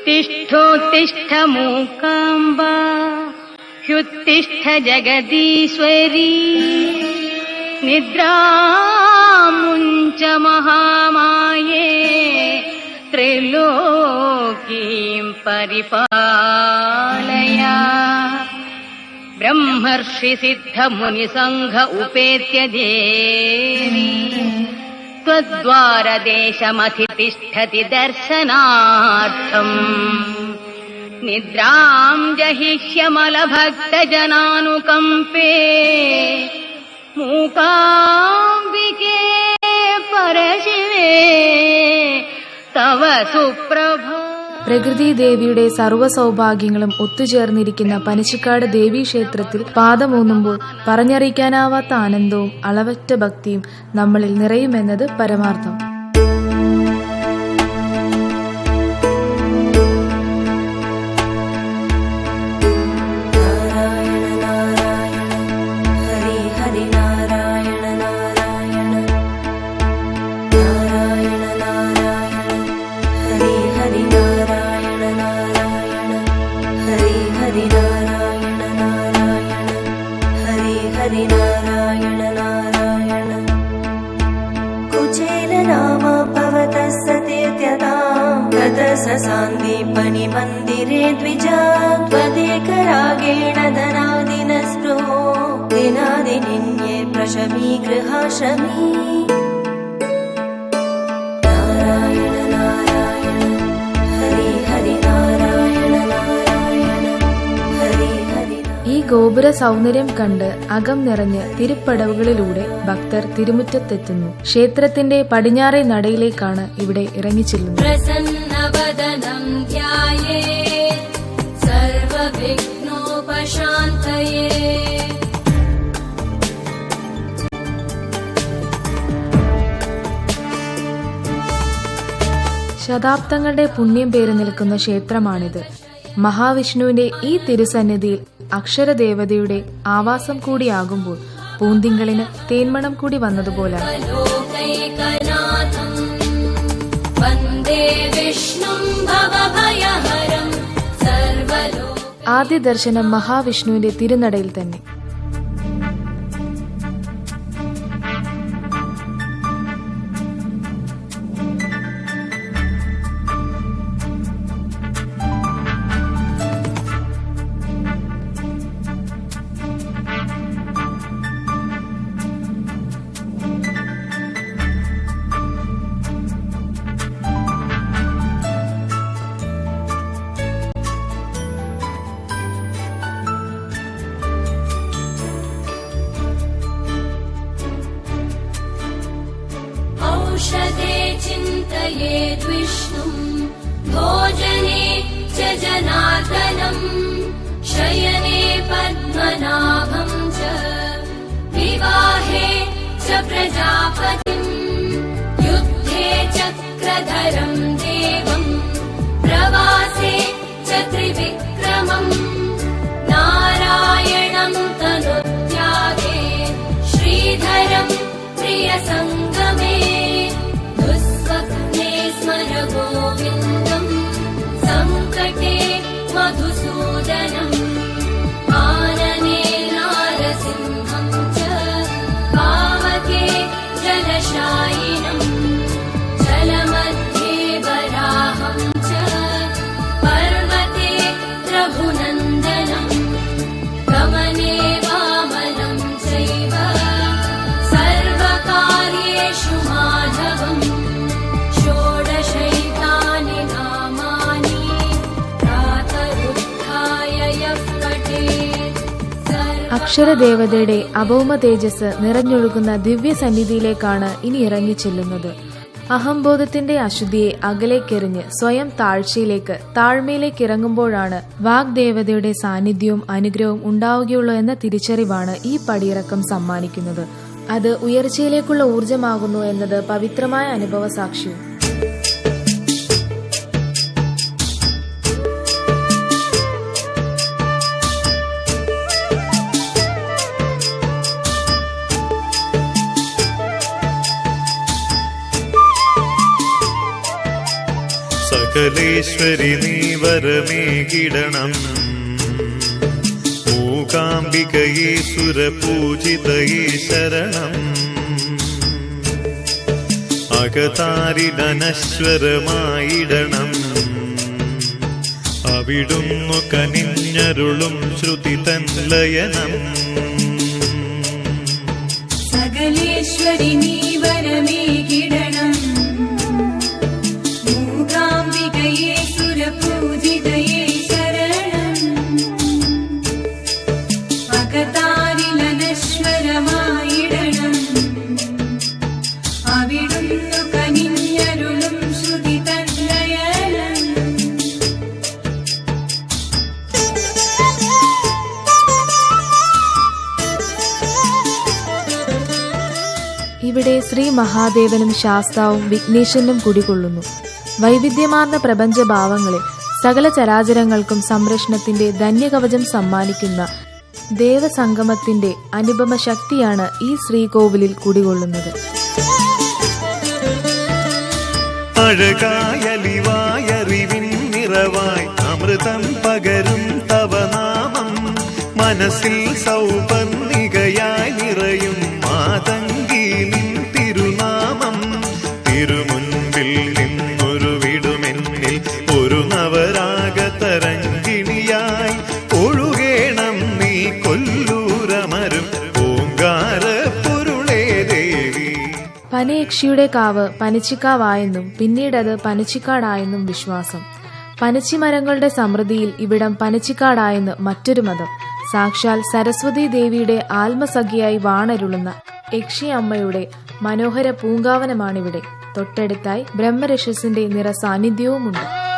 उत्तिष्ठोत्तिष्ठ मूकाम्बा ह्युत्तिष्ठ जगदीश्वरी निद्रामुञ्च महामाये त्रिलोकीं परिपालय। ब्रह्मर्षि सिद्ध मुनिसंघ उपेत्य देवी त्वद्वारदेशमधितिष्ठति दर्शनार्थम्। निद्रां जहिष्यमलभक्तजनानुकम्पे मूकाम्बिके परशिवे तव सुप्रभा। പ്രകൃതി ദേവിയുടെ സർവ്വ സൗഭാഗ്യങ്ങളും ഒത്തുചേർന്നിരിക്കുന്ന പനച്ചിക്കാട് ദേവീക്ഷേത്രത്തിൽ പാദമൂന്നുമ്പോൾ പറഞ്ഞറിയിക്കാനാവാത്ത ആനന്ദവും അളവറ്റ ഭക്തിയും നമ്മളിൽ നിറയുമെന്നത് പരമാർത്ഥം. सान्दीपनि मन्दिरे द्विजा त्वदेकरागेण धनादिनस्पृहो दिनादिनिन्ये प्रशमी गृहाशमी। नारायण नारायण हरि हरि नारायण नारायण हरि हरि। ഈ ഗോപുര സൗന്ദര്യം കണ്ട് അകം നിറഞ്ഞ് തിരുപ്പടവുകളിലൂടെ ഭക്തർ തിരുമുറ്റത്തെത്തുന്നു. ക്ഷേത്രത്തിന്റെ പടിഞ്ഞാറേ നടയിലേക്കാണ് ഇവിടെ ഇറങ്ങിച്ചെല്ലുന്നത്. प्रसन्नवदनं ध्यायेत् सर्वविघ्नोपशान्तये। ശതാബ്ദങ്ങളുടെ പുണ്യം പേര് നിൽക്കുന്ന ക്ഷേത്രമാണിത്. മഹാവിഷ്ണുവിന്റെ ഈ തിരുസന്നിധിയിൽ അക്ഷരദേവതയുടെ ആവാസം കൂടിയാകുമ്പോൾ പൂന്തിങ്കളിന് തേന്മണം കൂടി വന്നതുപോലാണ്. ആദ്യ ദർശനം മഹാവിഷ്ണുവിന്റെ തിരുനടയിൽ തന്നെ. औषधे चिन्तयेद् विष्णुं भोजने च जनार्दनम् शयने पद्मनाभं च विवाहे च प्रजापतिम् युद्धे चक्रधरं देवं प्रवासे च त्रिविक्रमम् नारायणं तनुत्यागे श्रीधरं प्रियसङ्गमे दुःस्वप्ने स्मर गोविन्दं सङ्कटे मधुसूदनम् आनने नारसिंहं च पावके जलशायिनम् जलमध्ये वराहं च पर्वते रघुनन्दनम् गमने वामनं चैव सर्वकार्येषु माधवम् षोडशैतानि नामानि प्रातरुत्थाय यः पठेत्। അക്ഷരദേവതയുടെ അഭൗമ തേജസ് നിറഞ്ഞൊഴുകുന്ന ദിവ്യ സന്നിധിയിലേക്കാണ് ഇനി ഇറങ്ങിച്ചെല്ലുന്നത്. അഹംബോധത്തിന്റെ അശുദ്ധിയെ അകലേക്കെറിഞ്ഞ് സ്വയം താഴ്ചയിലേക്ക് താഴ്മയിലേക്ക് ഇറങ്ങുമ്പോഴാണ് വാഗ്ദേവതയുടെ സാന്നിധ്യവും അനുഗ്രഹവും ഉണ്ടാവുകയുള്ളൂ എന്ന തിരിച്ചറിവാണ് ഈ പടിയിറക്കം സമ്മാനിക്കുന്നത്. അത് ഉയർച്ചയിലേക്കുള്ള ഊർജമാകുന്നു എന്നത് പവിത്രമായ അനുഭവ സാക്ഷ്യവും. സകലേശ്വരി നീ വരമേകിടണം. മൂകാംബികയേ സുരപൂജിതയേ ശരണം. അകതാരിനശ്വരമായിടണം. അവിടുന്നു കനിഞ്ഞരുളും ശ്രുതി തൻ ലയനം. സകലേശ്വരി നീ വരമേകിടണം. മൂകാംബികയേ സുരപൂജിതയേ ശരണം. അകതാരിലനശ്വരമായിടണം. അവിടുന്നു കനിഞ്ഞരുളും ശ്രുതി തൻ ലയനം. ഇവിടെ ശ്രീ മഹാദേവനും ശാസ്താവും വിഘ്നേശ്വരനും കുടികൊള്ളുന്നു. വൈവിധ്യമാർന്ന പ്രപഞ്ചഭാവങ്ങളിൽ സകല ചരാചരങ്ങൾക്കും സംരക്ഷണത്തിന്റെ ധന്യകവചം സമ്മാനിക്കുന്ന ദേവസംഗമത്തിന്റെ അനുപമ ശക്തിയാണ് ഈ ശ്രീകോവിലിൽ കുടികൊള്ളുന്നത്. അഴകായലിവായറിവിൻ നിറവായി അമൃതം പകരും തവ നാമം. മനസ്സിൽ സൗപർണികയായി നിറയും മാതങ്കി നിൻ തിരുനാമം. തിരുമുൻപിൽ നിന്നൊരു വിടുമെന്നിൽ ഒരു നവരാഗതരംഗിണിയായി ഒഴുകേണം നീ കൊല്ലൂരമരും ഓങ്കാര പൊരുളേ ദേവി. പനയക്ഷിയുടെ കാവ് പനച്ചിക്കാവായെന്നും പിന്നീടത് പനച്ചിക്കാടായെന്നും വിശ്വാസം. പനച്ചിമരങ്ങളുടെ സമൃദ്ധിയിൽ ഇവിടം പനച്ചിക്കാടായെന്ന് മറ്റൊരു മതം. സാക്ഷാൽ സരസ്വതി ദേവിയുടെ ആത്മസഖിയായി വാണരുളുന്ന യക്ഷി അമ്മയുടെ മനോഹര പൂങ്കാവനമാണിവിടെ. തൊട്ടടുത്തായി ബ്രഹ്മരക്ഷസിന്റെ നിറസാന്നിധ്യവുമുണ്ട്.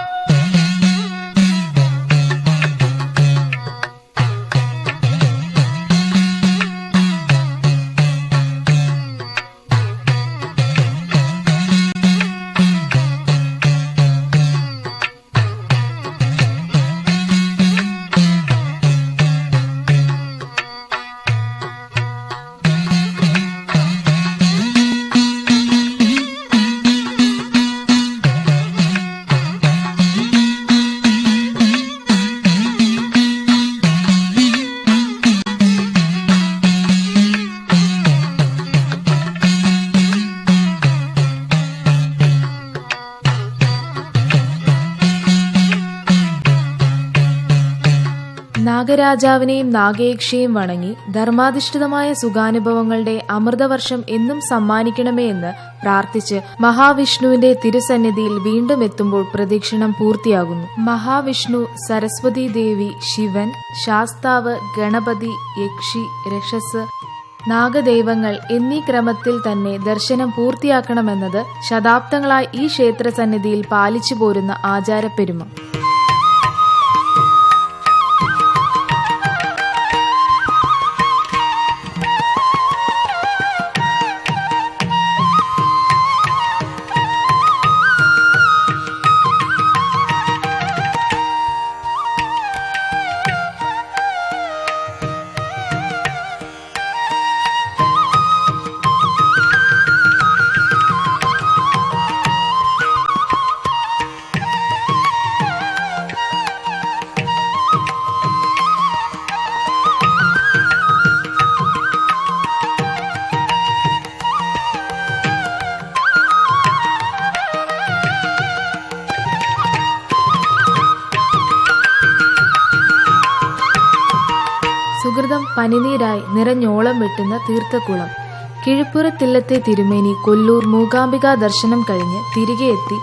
നാഗരാജാവിനെയും നാഗയക്ഷിയെയും വണങ്ങി ധർമാധിഷ്ഠിതമായ സുഖാനുഭവങ്ങളുടെ അമൃതവർഷം എന്നും സമ്മാനിക്കണമേ എന്ന് പ്രാർത്ഥിച്ച് മഹാവിഷ്ണുവിന്റെ തിരുസന്നിധിയിൽ വീണ്ടും എത്തുമ്പോൾ പ്രദക്ഷിണം പൂർത്തിയാകുന്നു. മഹാവിഷ്ണു, സരസ്വതി ദേവി, ശിവൻ, ശാസ്താവ്, ഗണപതി, യക്ഷി, രക്ഷസ്, നാഗദൈവങ്ങൾ എന്നീ ക്രമത്തിൽ തന്നെ ദർശനം പൂർത്തിയാക്കണമെന്നത് ശതാബ്ദങ്ങളായി ഈ ക്ഷേത്രസന്നിധിയിൽ പാലിച്ചു പോരുന്ന ആചാരപ്പെരുമ. സുഹൃതം പനിനീരായി നിറഞ്ഞോളം വെട്ടുന്ന തീർത്ഥക്കുളം. കിഴിപ്പുറത്തില്ലത്തെ തിരുമേനി കൊല്ലൂർ മൂകാംബിക ദർശനം കഴിഞ്ഞ് തിരികെ എത്തി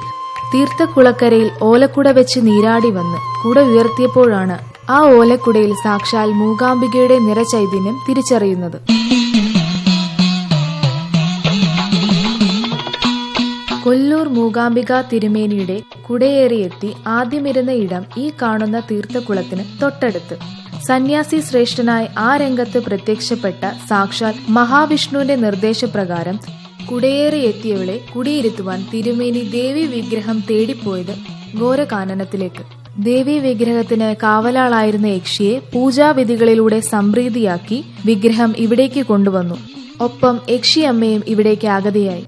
തീർത്ഥക്കുളക്കരയിൽ ഓലക്കുട വെച്ച് നീരാടി വന്ന് കുട ഉയർത്തിയപ്പോഴാണ് ആ ഓലക്കുടയിൽ സാക്ഷാൽ മൂകാംബികയുടെ നിറചൈതന്യം തിരിച്ചറിയുന്നത്. കൊല്ലൂർ മൂകാംബിക തിരുമേനിയുടെ കുടയേറിയെത്തി ആദ്യമിരുന്ന ഇടം ഈ കാണുന്ന തീർത്ഥക്കുളത്തിന് തൊട്ടടുത്ത്. സന്യാസി ശ്രേഷ്ഠനായി ആ രംഗത്ത് പ്രത്യക്ഷപ്പെട്ട സാക്ഷാൽ മഹാവിഷ്ണുവിന്റെ നിർദ്ദേശപ്രകാരം കുടയേറിയെത്തിയവളെ കുടിയിരുത്തുവാൻ തിരുമേനി ദേവി വിഗ്രഹം തേടിപ്പോയത് ഘോരകാനനത്തിലേക്ക്. ദേവി വിഗ്രഹത്തിന് കാവലാളായിരുന്ന യക്ഷിയെ പൂജാവിധികളിലൂടെ സംപ്രീതിയാക്കി വിഗ്രഹം ഇവിടേക്ക് കൊണ്ടുവന്നു. ഒപ്പം യക്ഷിയമ്മയും ഇവിടേക്ക് ആഗതയായി.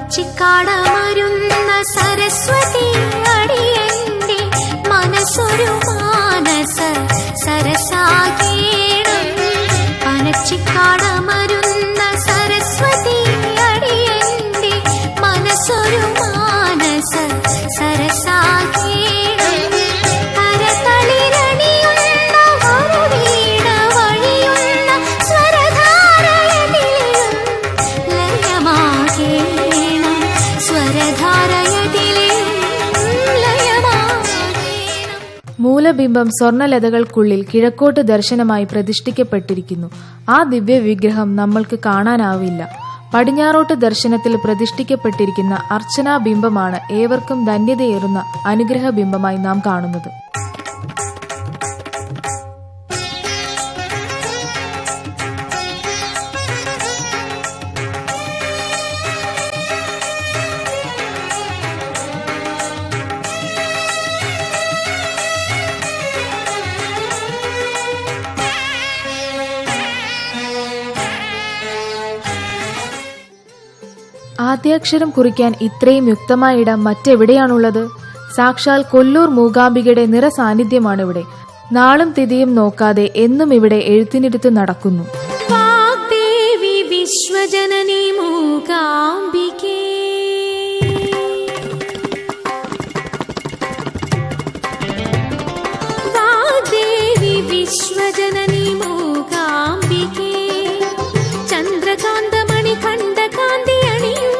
പനച്ചിക്കാടമരുന്ന സരസ്വതി അടിയന്റെ മനസ്സൊരു മാനസ സരസാകേണം. പനച്ചിക്കാടമരുന്ന സരസ്വതി അടിയന്റെ മനസ്സൊരു മാനസ സരസാകേണം. കരതളിരണിയുന്ന ഒരു വീണ വഴിയുന്ന സ്വരധാരയതിലും ലയമാകേണം. സ്വരധാരയതിലും ലയമാകേണം. മൂലബിംബം സ്വർണലതകൾക്കുള്ളിൽ കിഴക്കോട്ട് ദർശനമായി പ്രതിഷ്ഠിക്കപ്പെട്ടിരിക്കുന്നു. ആ ദിവ്യ വിഗ്രഹം നമ്മൾക്ക് കാണാനാവില്ല. പടിഞ്ഞാറോട്ട് ദർശനത്തിൽ പ്രതിഷ്ഠിക്കപ്പെട്ടിരിക്കുന്ന അർച്ചനാബിംബമാണ് ഏവർക്കും ധന്യതയേറുന്ന അനുഗ്രഹബിംബമായി നാം കാണുന്നത്. ആദ്യാക്ഷരം കുറിക്കാൻ ഇത്രയും യുക്തമായ ഇടം മറ്റെവിടെയാണുള്ളത്? സാക്ഷാൽ കൊല്ലൂർ മൂകാംബികയുടെ നിറസാന്നിധ്യമാണിവിടെ. നാളും തിഥിയും നോക്കാതെ എന്നും ഇവിടെ എഴുത്തിനിരുത്ത് നടക്കുന്നു. വാഗ്ദേവി വിശ്വജനനി മൂകാംബികേ, വാഗ്ദേവി വിശ്വജനനി മൂകാംബികേ, ചന്ദ്രകാന്തമണി ഖണ്ഡകാന്തി അണിയും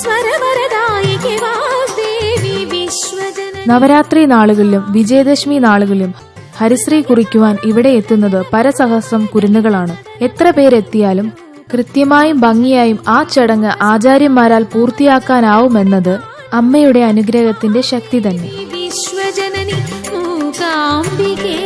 സ്വരവരദായികേ വാഗ്ദേവി വിശ്വജനനി. നവരാത്രി നാളുകളിലും വിജയദശമി നാളുകളിലും ഹരിശ്രീ കുറിക്കുവാൻ ഇവിടെ എത്തുന്നത് പരസഹസ്രം കുരുന്നുകളാണ്. എത്ര പേരെത്തിയാലും കൃത്യമായും ഭംഗിയായും ആ ചടങ്ങ് ആചാര്യന്മാരാൽ പൂർത്തിയാക്കാനാവുമെന്നത് അമ്മയുടെ അനുഗ്രഹത്തിന്റെ ശക്തി തന്നെ. വിശ്വജനനി മൂകാംബികേ,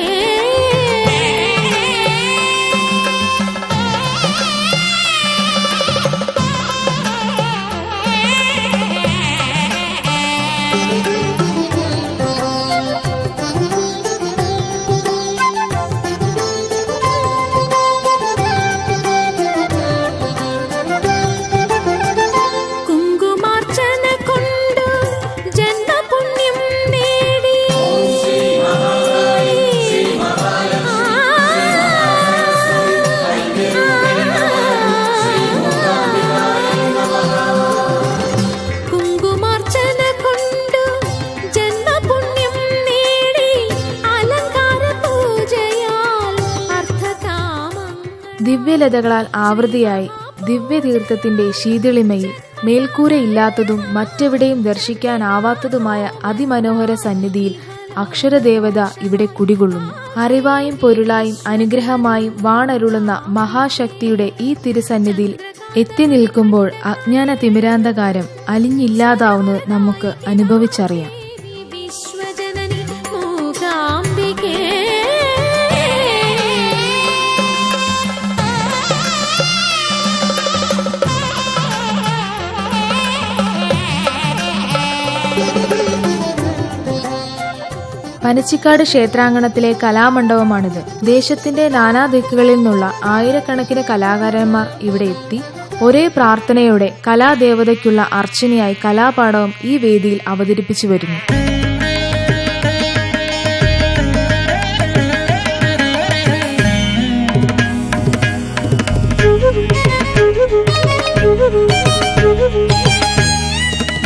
കുങ്കുമാർച്ചന കൊണ്ടു ജന്മപുണ്യം നേടി, കുങ്കുമാർച്ചന കൊണ്ടു ജന്മപുണ്യം നേടി, അലങ്കാര പൂജയാൽ അർത്ഥകാമം. ദിവ്യലതകളാൽ ആവൃതിയായി ദിവ്യതീർത്ഥത്തിന്റെ ശീതളിമയിൽ മേൽക്കൂരയില്ലാത്തതും മറ്റെവിടെയും ദർശിക്കാനാവാത്തതുമായ അതിമനോഹര സന്നിധിയിൽ അക്ഷരദേവത ഇവിടെ കുടികൊള്ളുന്നു. അറിവായും പൊരുളായും അനുഗ്രഹമായും വാണരുളുന്ന മഹാശക്തിയുടെ ഈ തിരുസന്നിധിയിൽ എത്തി നിൽക്കുമ്പോൾ അജ്ഞാന തിമിരാന്ധകാരം അലിഞ്ഞില്ലാതാവുന്നത് നമുക്ക് അനുഭവിച്ചറിയാം. വിശ്വജനനി മൂകാംബികേ, പനച്ചിക്കാട് ക്ഷേത്രാങ്കണത്തിലെ കലാമണ്ഡപമാണിത്. ദേശത്തിന്റെ നാനാദിക്കുകളിൽ നിന്നുള്ള ആയിരക്കണക്കിന് കലാകാരന്മാർ ഇവിടെ എത്തി ഒരേ പ്രാർത്ഥനയോടെ കലാദേവതയ്ക്കുള്ള അർച്ചനയായി കലാപാഠവും ഈ വേദിയിൽ അവതരിപ്പിച്ചു വരുന്നു.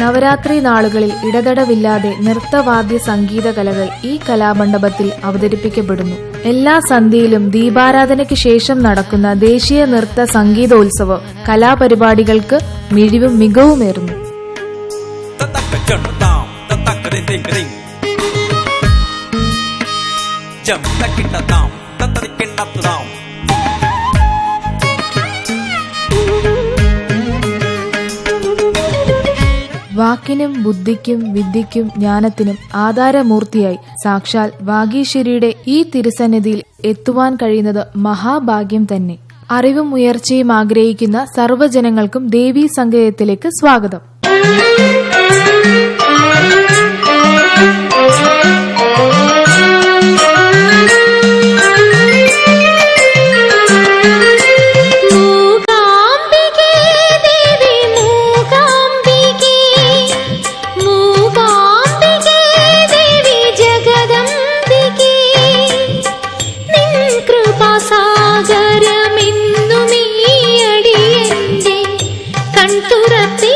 നവരാത്രി നാളുകളിൽ ഇടതടവില്ലാതെ നൃത്തവാദ്യ സംഗീത കലകൾ ഈ കലാമണ്ഡപത്തിൽ അവതരിപ്പിക്കപ്പെടുന്നു. എല്ലാ സന്ധ്യയിലും ദീപാരാധനയ്ക്ക് ശേഷം നടക്കുന്ന ദേശീയ നൃത്ത സംഗീതോത്സവം കലാപരിപാടികൾക്ക് മിഴിവും മികവുമേറുന്നു. വാക്കിനും ബുദ്ധിക്കും വിദ്യയ്ക്കും ജ്ഞാനത്തിനും ആധാരമൂർത്തിയായി സാക്ഷാൽ വാഗീശ്വരിയുടെ ഈ തിരുസന്നിധിയിൽ എത്തുവാൻ കഴിയുന്നത് മഹാഭാഗ്യം തന്നെ. അറിവും ഉയർച്ചയും ആഗ്രഹിക്കുന്ന സർവ്വജനങ്ങൾക്കും ദേവീ സങ്കേതത്തിലേക്ക് സ്വാഗതം. മൂകാംബികേ ദേവി മൂകാംബികേ, തുറപ്പി